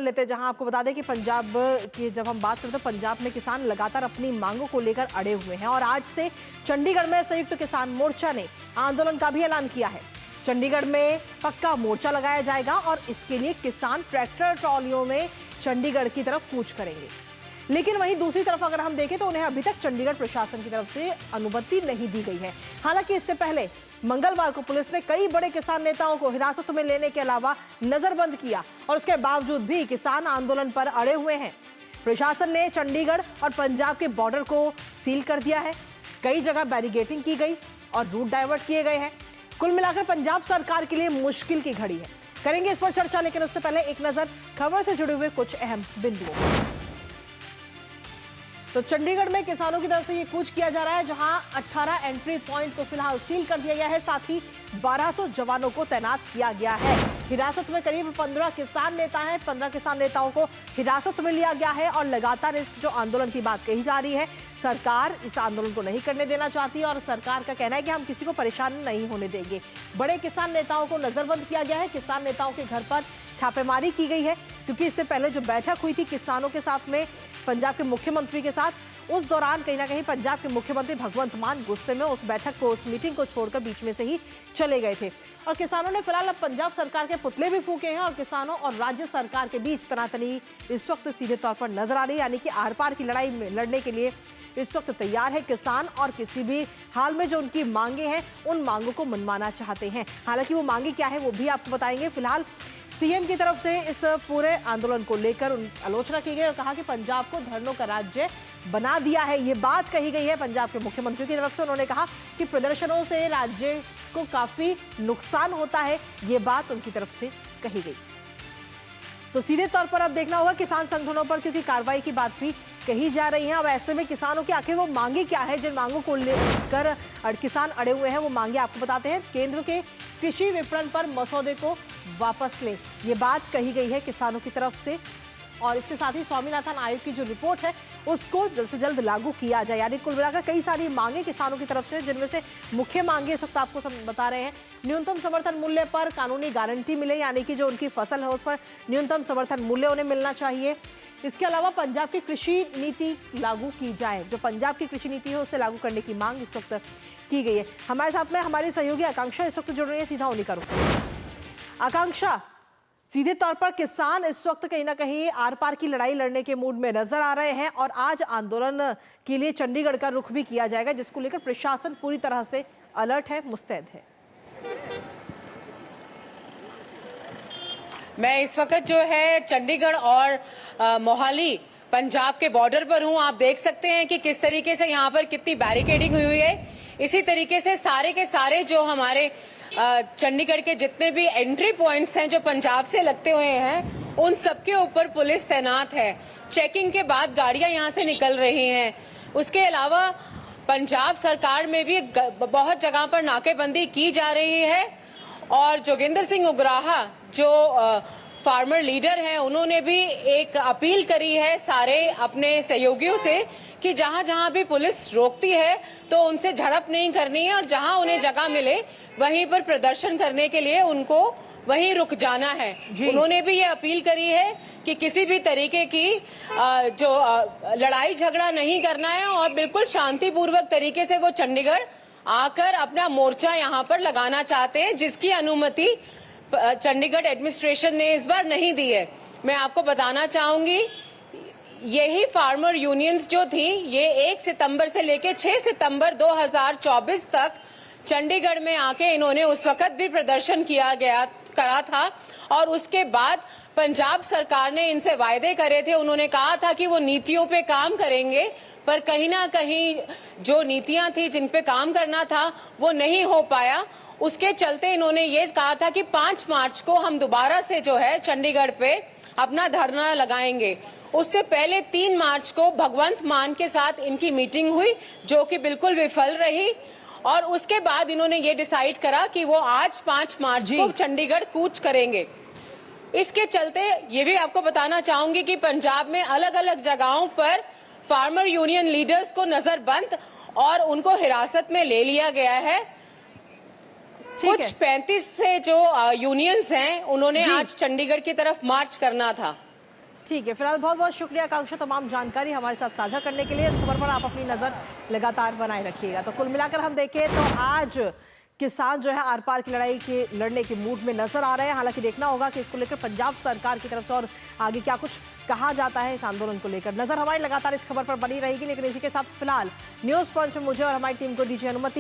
लेते हैं, जहां आपको बता दें कि पंजाब की जब हम बात करते हैं, पंजाब में किसान लगातार अपनी मांगों को लेकर अड़े हुए हैं और आज से चंडीगढ़ में संयुक्त किसान मोर्चा ने आंदोलन का भी ऐलान किया है। चंडीगढ़ में पक्का मोर्चा लगाया जाएगा और इसके लिए किसान ट्रैक्टर ट्रॉलियों में चंडीगढ़ की तरफ कूच करेंगे। लेकिन वहीं दूसरी तरफ अगर हम देखें तो उन्हें अभी तक चंडीगढ़ प्रशासन की तरफ से अनुमति नहीं दी गई है। हालांकि इससे पहले मंगलवार को पुलिस ने कई बड़े किसान नेताओं को हिरासत में लेने के अलावा नजरबंद किया और उसके बावजूद भी किसान आंदोलन पर अड़े हुए हैं। प्रशासन ने चंडीगढ़ और पंजाब के बॉर्डर को सील कर दिया है, कई जगह बैरिकेडिंग की गई और रूट डाइवर्ट किए गए हैं। कुल मिलाकर पंजाब सरकार के लिए मुश्किल की घड़ी है। करेंगे इस पर चर्चा, लेकिन उससे पहले एक नजर खबर से जुड़े हुए कुछ अहम बिंदुओं। तो चंडीगढ़ में किसानों की तरफ से ये कूच किया जा रहा है, जहां 18 एंट्री पॉइंट को फिलहाल सील कर दिया गया है। साथ ही 1200 जवानों को तैनात किया गया है। हिरासत में करीब 15 किसान नेता हैं। 15 किसान नेताओं को हिरासत में लिया गया है और लगातार इस जो आंदोलन की बात कही जा रही है, सरकार इस आंदोलन को नहीं करने देना चाहती और सरकार का कहना है कि हम किसी को परेशान नहीं होने देंगे। बड़े किसान नेताओं को नजरबंद किया गया है। किसान नेताओं के घर पर छापेमारी की गई है, क्योंकि इससे पहले जो बैठक हुई थी किसानों के साथ में पंजाब के मुख्यमंत्री के साथ, उस दौरान कहीं ना कहीं पंजाब के मुख्यमंत्री भगवंत मान गुस्से में उस बैठक को, उस मीटिंग को छोड़कर बीच में से ही चले गए थे। और किसानों ने फिलहाल अब पंजाब सरकार के पुतले भी फूके हैं और किसानों और राज्य सरकार के बीच तनातनी इस वक्त सीधे तौर पर नजर आ रही है। यानी कि आर पार की लड़ाई में लड़ने के लिए इस वक्त तैयार है किसान और किसी भी हाल में जो उनकी मांगे हैं उन मांगों को मनवाना चाहते हैं। हालांकि वो मांगे क्या है वो भी आपको बताएंगे। फिलहाल सीएम की तरफ से इस पूरे आंदोलन को लेकर आलोचना की गई और कहा कि पंजाब को धरनों का राज्य बना दिया है। ये बात कही गई है पंजाब के मुख्यमंत्री की तरफ से। उन्होंने कहा कि प्रदर्शनों से राज्य को काफी नुकसान होता है, ये बात उनकी तरफ से कही गई। तो सीधे तौर पर अब देखना होगा किसान संगठनों पर, क्योंकि कार्रवाई की बात भी कही जा रही है। अब ऐसे में किसानों की आखिर वो मांगे क्या है, जिन मांगों को लेकर किसान अड़े हुए हैं, वो मांगे आपको बताते हैं। केंद्र के कृषि विपणन पर मसौदे को वापस ले, ये बात कही गई है किसानों की तरफ से। और इसके साथ ही स्वामीनाथन आयोग की जो रिपोर्ट है उसको जल्द से जल्द लागू किया जाए। यानी कुल मिलाकर कई सारी मांगे किसानों की तरफ से, जिनमें से मुख्य मांगे इस वक्त आपको बता रहे हैं। न्यूनतम समर्थन मूल्य पर कानूनी गारंटी मिले, यानी कि जो उनकी फसल है उस पर न्यूनतम समर्थन मूल्य उन्हें मिलना चाहिए। इसके अलावा पंजाब की कृषि नीति लागू की जाए, जो पंजाब की कृषि नीति है उसे लागू करने की मांग इस वक्त की गई है। हमारे साथ में हमारी सहयोगी आकांक्षा इस वक्त जुड़ रही है, सीधा उन्हीं का रुख। आकांक्षा, सीधे तौर पर किसान इस वक्त कहीं ना कहीं आर पार की लड़ाई लड़ने के मूड में नजर आ रहे हैं और आज आंदोलन के लिए चंडीगढ़ का रुख भी किया जाएगा, जिसको लेकर प्रशासन पूरी तरह से अलर्ट है, मुस्तैद है। मैं इस वक्त जो है चंडीगढ़ और मोहाली पंजाब के बॉर्डर पर हूं। आप देख सकते हैं कि किस तरीके से यहाँ पर कितनी बैरिकेडिंग हुई है। इसी तरीके से सारे के सारे जो हमारे चंडीगढ़ के जितने भी एंट्री पॉइंट्स हैं जो पंजाब से लगते हुए हैं, उन सबके ऊपर पुलिस तैनात है। चेकिंग के बाद गाड़ियां यहां से निकल रही हैं। उसके अलावा पंजाब सरकार में भी बहुत जगह पर नाकेबंदी की जा रही है और जोगिंदर सिंह उगराहा जो फार्मर लीडर हैं, उन्होंने भी एक अपील करी है सारे अपने सहयोगियों से कि जहां जहां भी पुलिस रोकती है तो उनसे झड़प नहीं करनी है और जहां उन्हें जगह मिले वहीं पर प्रदर्शन करने के लिए उनको वहीं रुक जाना है। उन्होंने भी ये अपील करी है कि किसी भी तरीके की जो लड़ाई झगड़ा नहीं करना है और बिल्कुल शांतिपूर्वक तरीके से वो चंडीगढ़ आकर अपना मोर्चा यहाँ पर लगाना चाहते हैं, जिसकी अनुमति चंडीगढ़ एडमिनिस्ट्रेशन ने इस बार नहीं दी है। मैं आपको बताना चाहूंगी, यही फार्मर यूनियंस जो थी, ये 1 सितंबर से लेकर 6 सितंबर 2024 तक चंडीगढ़ में आके इन्होंने उस वक्त भी प्रदर्शन करा था और उसके बाद पंजाब सरकार ने इनसे वायदे करे थे। उन्होंने कहा था कि वो नीतियों पे काम करेंगे, पर कहीं ना कहीं जो नीतियां थी जिन पे काम करना था वो नहीं हो पाया। उसके चलते इन्होंने ये कहा था कि 5 मार्च को हम दोबारा से जो है चंडीगढ़ पे अपना धरना लगाएंगे। उससे पहले 3 मार्च को भगवंत मान के साथ इनकी मीटिंग हुई, जो कि बिल्कुल विफल रही और उसके बाद इन्होंने ये डिसाइड करा कि वो आज 5 मार्च को चंडीगढ़ कूच करेंगे। इसके चलते ये भी आपको बताना चाहूंगी कि पंजाब में अलग अलग जगहों पर फार्मर यूनियन लीडर्स को नजरबंद और उनको हिरासत में ले लिया गया है। कुछ 35 से जो यूनियंस हैं, उन्होंने आज चंडीगढ़ की तरफ मार्च करना था। ठीक है, फिलहाल बहुत बहुत शुक्रिया आकांक्षा, तमाम जानकारी हमारे साथ साझा करने के लिए। इस खबर पर आप अपनी नजर लगातार बनाए रखिएगा। तो कुल मिलाकर हम देखें तो आज किसान जो है आर पार की लड़ाई के लड़ने के मूड में नजर आ रहे हैं। हालांकि देखना होगा कि इसको लेकर पंजाब सरकार की तरफ से और आगे क्या कुछ कहा जाता है इस आंदोलन को लेकर। नजर हमारी लगातार इस खबर पर बनी रहेगी, लेकिन इसी के साथ फिलहाल न्यूज पंच में मुझे और हमारी टीम को दीजिए अनुमति।